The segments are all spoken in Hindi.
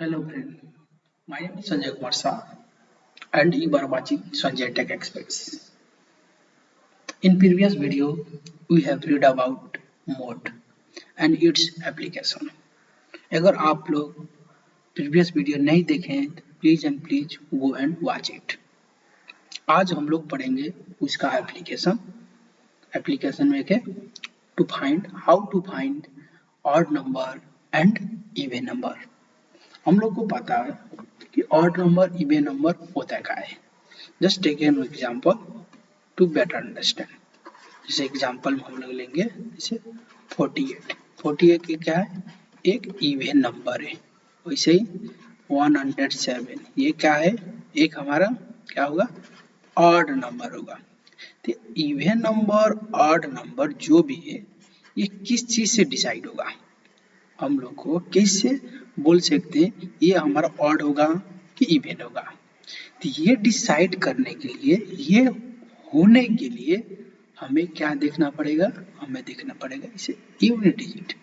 Hello friend, my name is Sanjay Kumar Shah and you are watching Sanjay Tech Experts. In previous video, we have read about mode and its application. अगर आप लोग previous video नहीं देखे हैं तो please go and watch it. आज हम लोग पढ़ेंगे उसका एप्लीकेशन में क्या to find how to find odd number and even number. हम लोग को पता है कि ऑड नंबर इवन नंबर होता है क्या है. Just take an example to better understand. जैसे एग्जांपल में हम लोग लेंगे जैसे 48 ये क्या है, एक इवन नंबर है. वैसे ही 107 ये क्या है, एक हमारा क्या होगा, ऑड नंबर होगा. तो इवन नंबर ऑड नंबर जो भी है ये किस चीज से डिसाइड होगा, हम लोग को कैसे बोल सकते हैं ये हमारा ऑड होगा कि इवन होगा. तो ये डिसाइड करने के लिए, ये होने के लिए हमें क्या देखना पड़ेगा, हमें देखना पड़ेगा इसे यूनिट डिजिट.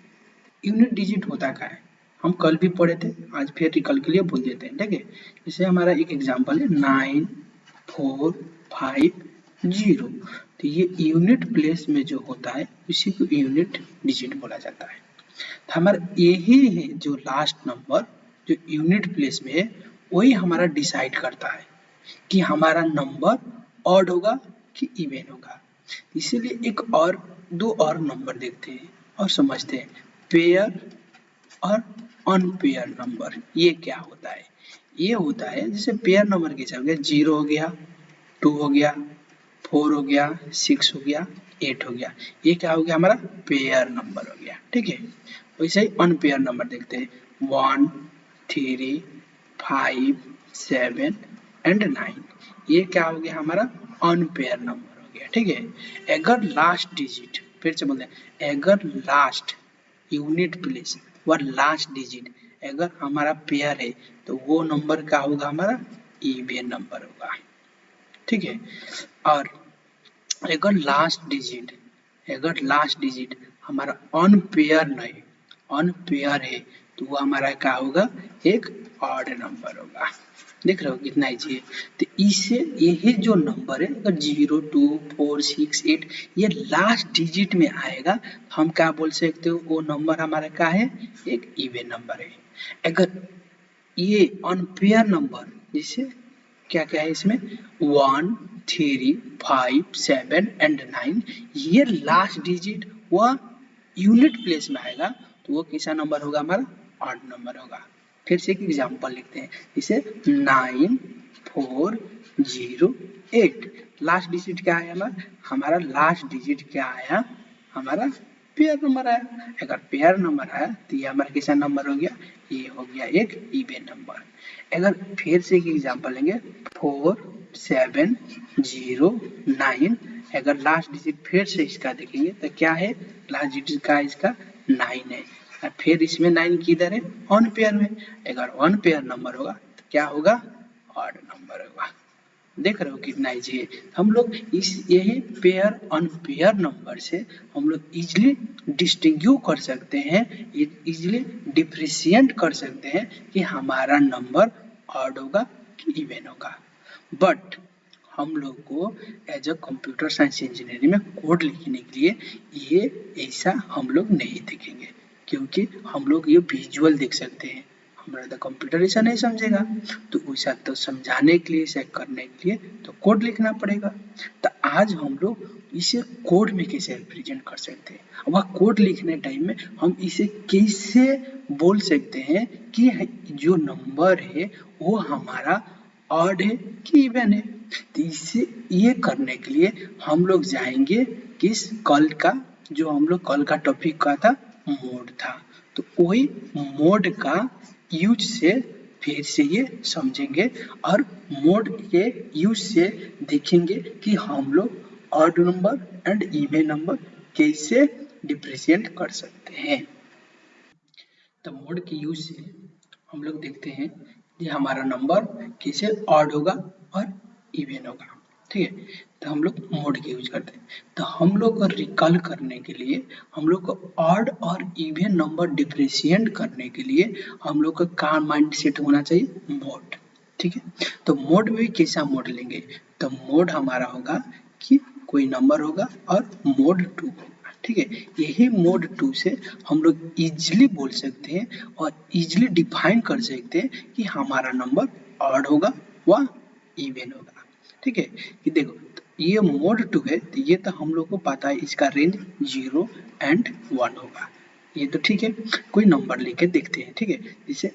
यूनिट डिजिट होता क्या है, हम कल भी पढ़े थे, आज फिर रिकल के लिए बोल देते हैं. ठीक है, जैसे हमारा एक एग्जांपल है 9450. तो ये यूनिट प्लेस में जो होता है उसी को यूनिट डिजिट बोला जाता है. तो हमारा यही है जो लास्ट नंबर जो यूनिट प्लेस में है वही हमारा डिसाइड करता है कि हमारा नंबर ऑड होगा कि इवन होगा. इसीलिए एक और दो और नंबर देखते हैं और समझते हैं, पेयर और अनपेयर नंबर. ये क्या होता है, ये होता है जैसे पेयर नंबर कैसे हो गया, 0 हो गया, 2 हो गया, 4 हो गया, 6 हो गया, 8 हो गया. ये क्या हो गया, हमारा पेयर नंबर हो गया. ठीक है, वैसे ही अनपेयर नंबर देखते हैं 1, 3, 5, 7 एंड 9. ये क्या हो गया, हमारा अनपेयर नंबर हो गया. ठीक है, अगर लास्ट डिजिट, फिर से बोलते हैं, अगर लास्ट यूनिट प्लेस व लास्ट डिजिट अगर हमारा पेयर है तो वो नंबर क्या होगा, हमारा इवन नंबर होगा. ठीक है, और अगर लास्ट डिजिट हमारा अनपेयर नहीं, अनपेयर है तो वो हमारा क्या होगा, एक ऑड नंबर होगा. देख रहे हो कितना इजी है. तो इससे यही जो नंबर है अगर 0, 2, 4, 6, 8 ये लास्ट डिजिट में आएगा, हम क्या बोल सकते हो, वो नंबर हमारा क्या है, एक इवन नंबर है. अगर ये अनपेयर नंबर जिसे क्या क्या है इसमें 1, 3, 5, 7 एंड 9 ये लास्ट डिजिट वह यूनिट प्लेस में आएगा तो वो कैसा नंबर होगा, हमारा ऑड नंबर होगा. फिर से एक एग्जांपल लिखते हैं, जैसे 9408. लास्ट डिजिट क्या है हमारा लास्ट डिजिट क्या आया, हमारा पेयर नंबर आया. अगर पेयर नंबर आया तो ये हमारा कैसा नंबर हो गया, ये हो गया एक इवन नंबर. अगर फिर से एक एग्जांपल लेंगे 4709. अगर लास्ट डिजिट फिर से इसका देखेंगे तो क्या है, लास्ट डिजिट का इसका 9 है. और फिर इसमें 9 किधर है, अनपेयर में. अगर अनपेयर नंबर होगा तो क्या होगा, ऑड नंबर होगा. देख रहे हो कितना इजी है. हम लोग इस यही पेयर अनपेयर नंबर से हम लोग इजिली डिस्टिंग्विश कर सकते हैं, इजिली डिफरेंशिएट कर सकते हैं कि हमारा नंबर ऑड होगा कि इवन होगा. बट हम लोग को as a computer science engineering में कोड लिखने के लिए ये ऐसा हम लोग नहीं देखेंगे, क्योंकि हम लोग ये विजुअल देख सकते हैं, हमारा तो कंप्यूटर ऐसा नहीं समझेगा. तो वैसा तो समझाने के लिए, ऐसा करने के लिए तो कोड लिखना पड़ेगा. तो आज हम लोग इसे कोड में कैसे रिप्रेजेंट कर सकते हैं, वह कोड लिखने टाइम में हम इसे कैसे बोल सकते हैं कि जो नंबर है वो हमारा ऑड है कि इवन है. तो इसे ये करने के लिए हम लोग जाएंगे किस कल का, जो हम लोग कल का टॉपिक का था मोड था, तो वही मोड का यूज से फिर से ये समझेंगे और मोड के यूज से देखेंगे कि हम लोग odd number and even number कैसे डिफरेंशिएट कर सकते हैं. तो मोड के यूज से हम लोग देखते हैं कि हमारा नंबर कैसे ऑड होगा और इवन होगा. ठीक है। तो हम लोग मोड की यूज करते हैं। तो हम लोग को रिकॉल करने के लिए, हम लोग को ऑड और इवन नंबर डिफरेंशिएट करने के लिए हम लोग का माइंड सेट होना चाहिए मोड। ठीक है। तो मोड में कैसा मोड लेंगे, तो मोड हमारा होगा कि कोई नंबर होगा और मोड 2 होगा। ठीक है। यही मोड 2 से हम लोग इजिली बोल सकते हैं और इजिली डिफाइन कर सकते हैं कि हमारा नंबर ऑड होगा व इवन होगा। ठीक है। कि देखो ये मोड 2 है, तो ये तो हम लोग को पता है इसका रेंज 0 एंड 1 होगा। ये तो ठीक है। कोई नंबर लेके देखते हैं। ठीक है। जैसे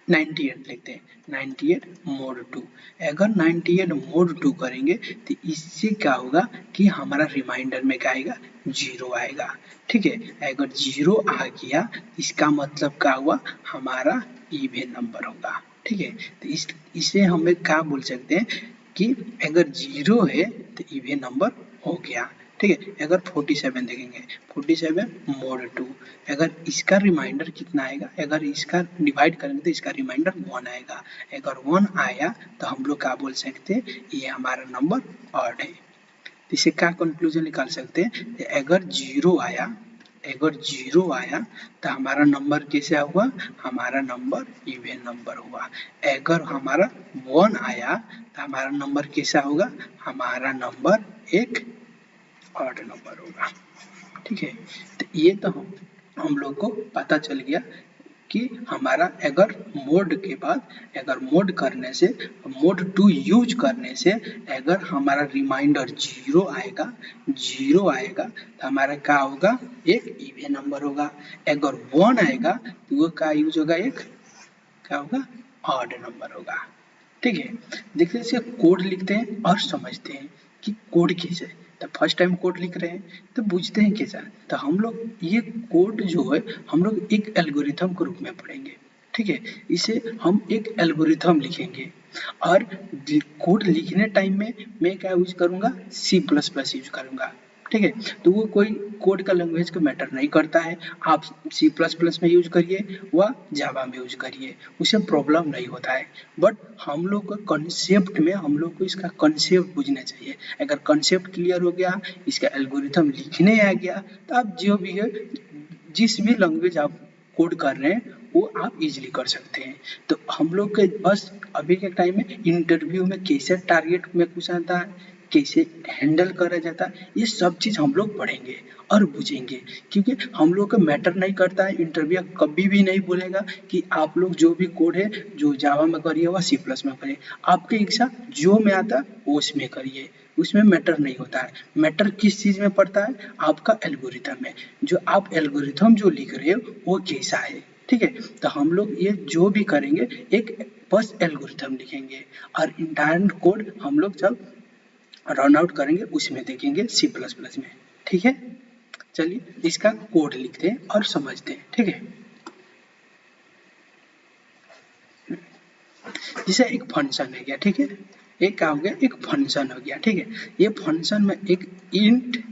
98 लिखते हैं, 98 मोड 2। अगर 98 मोड 2 करेंगे तो इससे क्या होगा कि हमारा रिमाइंडर में क्या आएगा, 0 आएगा। ठीक है। अगर 0 आ गया इसका मतलब क्या हुआ, हमारा इवन नंबर होगा। ठीक है। तो इसे हमें क्या बोल सकते हैं कि अगर 0 है तो इवन नंबर हो गया। ठीक है। अगर 47 देखेंगे, 47 मोड 2, अगर इसका रिमाइंडर कितना आएगा, अगर इसका डिवाइड करेंगे तो इसका रिमाइंडर 1 आएगा। अगर 1 आया तो हम लोग क्या बोल सकते हैं, ये हमारा नंबर ऑड है। इससे क्या कंक्लूजन निकाल सकते हैं, अगर 0 आया, अगर 0 आया तो हमारा नंबर कैसा हुआ, हमारा नंबर इवन नंबर हुआ। अगर हमारा 1 आया तो हमारा नंबर कैसा होगा, हमारा नंबर एक ऑड नंबर होगा। ठीक है। तो ये तो हम लोग को पता चल गया कि हमारा अगर मोड के बाद, अगर मोड करने से, मोड 2 यूज करने से अगर हमारा रिमाइंडर 0 आएगा, 0 आएगा तो हमारा क्या होगा, एक इवन नंबर होगा। अगर 1 आएगा तो वो क्या यूज होगा, एक क्या होगा, ऑड नंबर होगा। ठीक है। देखिए इसे कोड लिखते हैं और समझते हैं कि कोड कैसे। तो फर्स्ट टाइम कोड लिख रहे हैं तो पूछते हैं कैसा, तो हम लोग ये कोड जो है हम लोग एक एल्गोरिथम के रूप में पढ़ेंगे। ठीक है। इसे हम एक एल्गोरिथम लिखेंगे और कोड लिखने टाइम में मैं क्या यूज करूंगा, C++ यूज करूंगा। ठीक है। तो वो कोई कोड का लैंग्वेज का मैटर नहीं करता है, आप C++ में यूज करिए व जावा में यूज करिए, उसे प्रॉब्लम नहीं होता है। बट हम लोग को कॉन्सेप्ट में, हम लोग को इसका कॉन्सेप्ट बुझना चाहिए। अगर कॉन्सेप्ट क्लियर हो गया, इसका एल्गोरिथम लिखने आ गया, तो आप जो भी है, जिस भी लैंग्वेज आप कोड कर रहे हैं वो आप इजीली कर सकते हैं। तो हम लोग के बस अभी के टाइम में इंटरव्यू में कैसे टारगेट में पूछा जाता है, कैसे हैंडल करा जाता है, ये सब चीज हम लोग पढ़ेंगे और बुझेंगे। क्योंकि हम लोग का मैटर नहीं करता है, इंटरव्यू कभी भी नहीं बोलेगा कि आप लोग जो भी कोड है जो जावा में करिए व C+ में करिए, आपके इच्छा जो में आता है वो उसमें करिए, उसमें मैटर नहीं होता है। मैटर किस चीज में पड़ता है, आपका एल्गोरिथम में, जो आप एल्गोरिथम जो लिख रहे हो वो कैसा है। ठीक है। तो हम लोग ये जो भी करेंगे एक बस एल्गोरिथम लिखेंगे और इंटायर कोड हम लोग जब रन आउट करेंगे उसमें देखेंगे C++ में। ठीक है। चलिए इसका कोड लिखते हैं और समझते हैं। ठीक है। जैसे एक फंक्शन है गया, ठीक है, एक क्या हो गया, एक फंक्शन हो गया। ठीक है। ये फंक्शन में एक इंट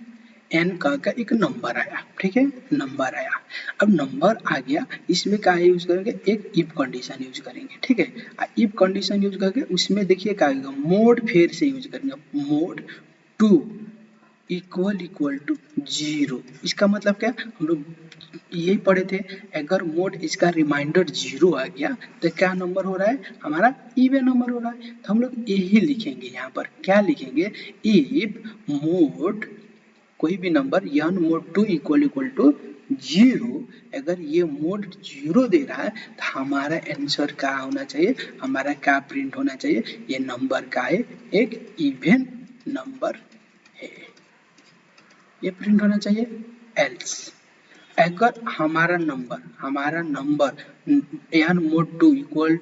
n का एक नंबर आया। ठीक है। नंबर आया, अब नंबर आ गया, इसमें क्या यूज करेंगे, एक इफ कंडीशन यूज करेंगे। ठीक है। इफ कंडीशन यूज करके उसमें देखिए क्या आएगा, मोड फिर से यूज करेंगे, मोड 2 इक्वल टू 0। इसका मतलब क्या, हम लोग यही पढ़े थे, अगर मोड इसका रिमाइंडर 0 आ गया तो क्या नंबर हो रहा है, हमारा इवन नंबर हो रहा है। तो हम लोग यही लिखेंगे, यहाँ पर क्या लिखेंगे, इफ मोड कोई भी number N mod 2 equal to 0, अगर ये मोड 0 दे रहा है तो हमारा आंसर क्या होना चाहिए, हमारा क्या प्रिंट होना चाहिए, ये नंबर का है, एक इवन नंबर है, ये प्रिंट होना चाहिए। एल्स अगर हमारा नंबर यान मोड 2 इक्वल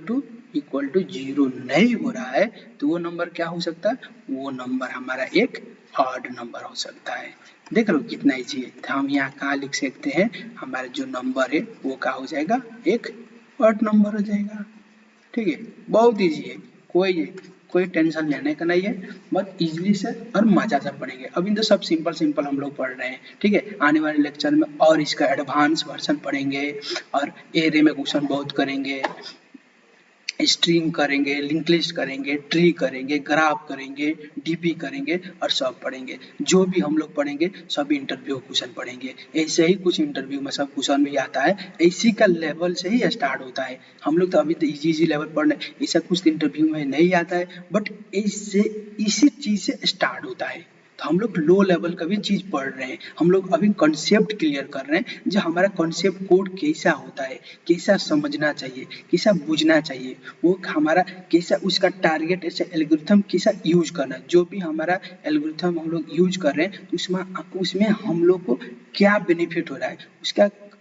टू 0 नहीं हो रहा है तो वो नंबर क्या हो सकता है, वो नंबर हमारा एक ऑड नंबर हो सकता है। देख लो कितना इजी है। तो हम यहाँ कहाँ लिख सकते हैं, हमारा जो नंबर है वो क्या हो जाएगा, एक ऑड नंबर हो जाएगा। ठीक है। बहुत इजी है, कोई टेंशन लेने का नहीं है, बस इजीली से और मजा से पढ़ेंगे। अभी तो सब सिंपल हम लोग पढ़ रहे हैं। ठीक है। आने वाले लेक्चर में और इसका एडवांस वर्जन पढ़ेंगे और एरे में क्वेश्चन बहुत करेंगे, स्ट्रिंग करेंगे, लिंक लिस्ट करेंगे, ट्री करेंगे, ग्राफ करेंगे, डीपी करेंगे और सब पढ़ेंगे। जो भी हम लोग पढ़ेंगे सब इंटरव्यू क्वेश्चन पढ़ेंगे। ऐसे ही कुछ इंटरव्यू में सब क्वेश्चन भी आता है, इसी का लेवल से ही स्टार्ट होता है। हम लोग तो अभी तो इजी लेवल पढ़ रहे हैं, ऐसा कुछ इंटरव्यू में नहीं आता है, बट इससे इसी चीज से स्टार्ट होता है। तो हम लोग लो लेवल का भी चीज पढ़ रहे हैं, हम लोग अभी कॉन्सेप्ट क्लियर कर रहे हैं, जो हमारा कॉन्सेप्ट कोड कैसा होता है, कैसा समझना चाहिए, कैसा बुझना चाहिए, वो हमारा कैसा उसका टारगेट ऐसे एल्गोरिथम कैसा यूज करना है। जो भी हमारा एल्गोरिथम हम लोग यूज कर रहे हैं उसमें हम लोग को क्या बेनिफिट हो रहा है,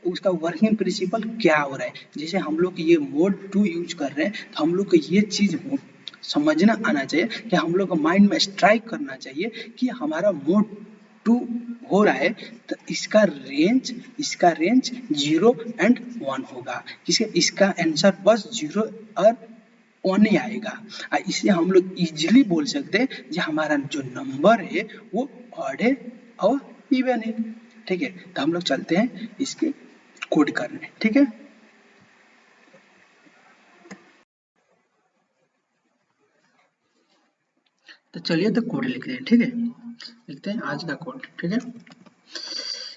उसका वर्किंग प्रिंसिपल क्या हो रहा है। जैसे हम लोग ये मोड 2 यूज कर रहे हैं तो हम लोग को ये चीज समझना आना चाहिए कि हम लोग को माइंड में स्ट्राइक करना चाहिए कि हमारा मोड 2 हो रहा है तो इसका रेंज 0 एंड 1 होगा। इसका आंसर बस 0 और 1 ही आएगा। इसे हम लोग इजीली बोल सकते हैं कि हमारा जो नंबर है वो ऑड है और इवन है। ठीक है, तो हम लोग चलते हैं इसके कोड करने। ठीक है, तो चलिए तो कोड लिखते हैं। ठीक है, लिखते हैं आज का कोड। ठीक है,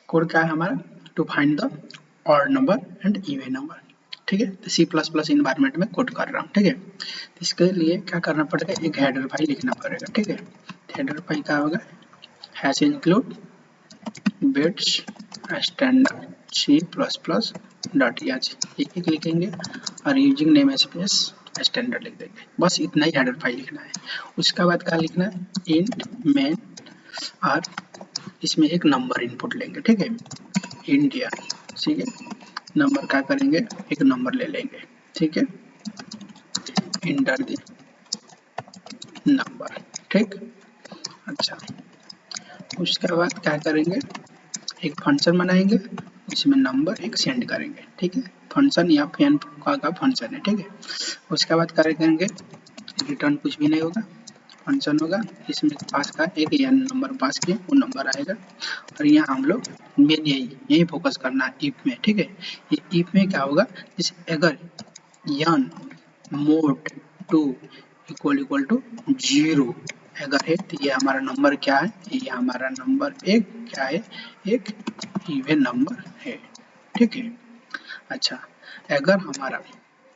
कोड क्या है हमारा, to find the odd number and even number. ठीक है, तो C++ इन्वायरमेंट में कोड कर रहा हूँ। ठीक है, तो इसके लिए क्या करना पड़ेगा, एक हेडर फाइल लिखना पड़ेगा। ठीक है, हेडर फाइल क्या होगा, hash include bits standard C++.h एक लिखेंगे और यूजिंग नेम स्पेस स्टैंडर्ड लिख देंगे। बस इतना ही हेडर फाइल लिखना है। उसके बाद क्या लिखना है, इंट मेन और इसमें एक नंबर इनपुट लेंगे। ठीक है, इंडिया। ठीक है, नंबर क्या करेंगे, एक नंबर ले लेंगे। ठीक है, इंटर द नंबर। ठीक, अच्छा, उसके बाद क्या करेंगे, एक फंक्शन बनाएंगे, इसमें नंबर एक सेंड करेंगे। ठीक है, फंक्शन या फैन का फंक्शन है। ठीक है, उसके बाद क्या करेंगे, रिटर्न कुछ भी नहीं होगा, फंक्शन होगा, इसमें पास का एक एन नंबर पास किया वो नंबर आएगा। और यहाँ हम लोग मेन यही फोकस करना है इफ में। ठीक है, ये इफ में क्या होगा, जैसे अगर यन मोड 2 इक्वल टू 0 अगर है तो ये हमारा नंबर क्या है, ये हमारा नंबर एक क्या है, एक इवन नंबर है। ठीक है, अच्छा, अगर हमारा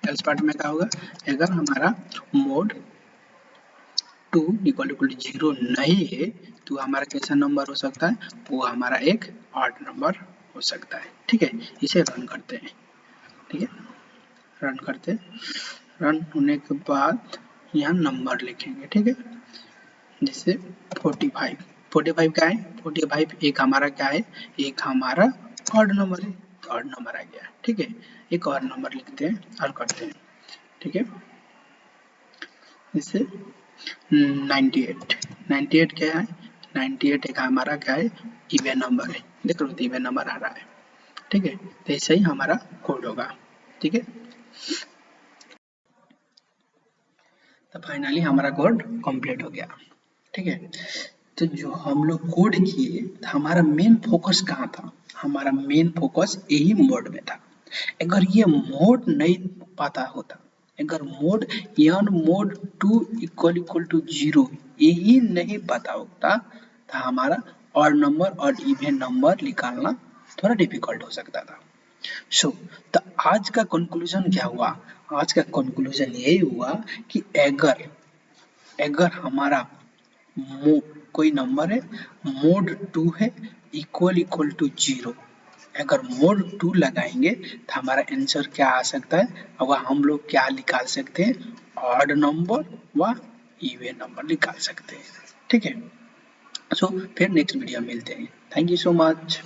एल्स पार्ट में क्या होगा, अगर हमारा मोड 2 इक्वल टू 0 नहीं है तो हमारा कैसा नंबर हो सकता है, वो हमारा एक ऑड नंबर हो सकता है। ठीक है, इसे रन करते हैं। ठीक है, रन करते हैं, रन होने के बाद यहाँ नंबर लिखेंगे। ठीक है, जैसे 45 क्या है, 45 एक हमारा क्या है, एक हमारा ऑड नंबर है, तो ऑड नंबर आ गया। ठीक है, एक और नंबर लिखते हैं और करते हैं। ठीक है, जैसे 98 क्या है, 98 एक हमारा क्या है, इवन नंबर है। देख लो इवन नंबर आ रहा है। ठीक है, तो ऐसे ही हमारा कोड होगा। ठीक है, तो फाइनली हमारा कोड कंप्लीट हो गया। ठीक है, तो जो हम लोग कोड किए हमारा मेन फोकस कहाँ था, हमारा मेन फोकस यही मोड में था। अगर ये मोड नहीं पता होता, अगर मोड 2 इक्वल टू 0 यही नहीं पता होता तो हमारा ऑड नंबर और इवन नंबर निकालना थोड़ा डिफिकल्ट हो सकता था। तो आज का कंक्लूजन क्या हुआ, आज का कंक्लूजन यही हुआ कि अगर हमारा कोई नंबर है, मोड 2 है, इक्वल टू 0, अगर मोड 2 लगाएंगे तो हमारा आंसर क्या आ सकता है, वह हम लोग क्या निकाल सकते हैं, ऑड नंबर व इवन नंबर निकाल सकते हैं। ठीक है, फिर नेक्स्ट वीडियो मिलते हैं। Thank you so much.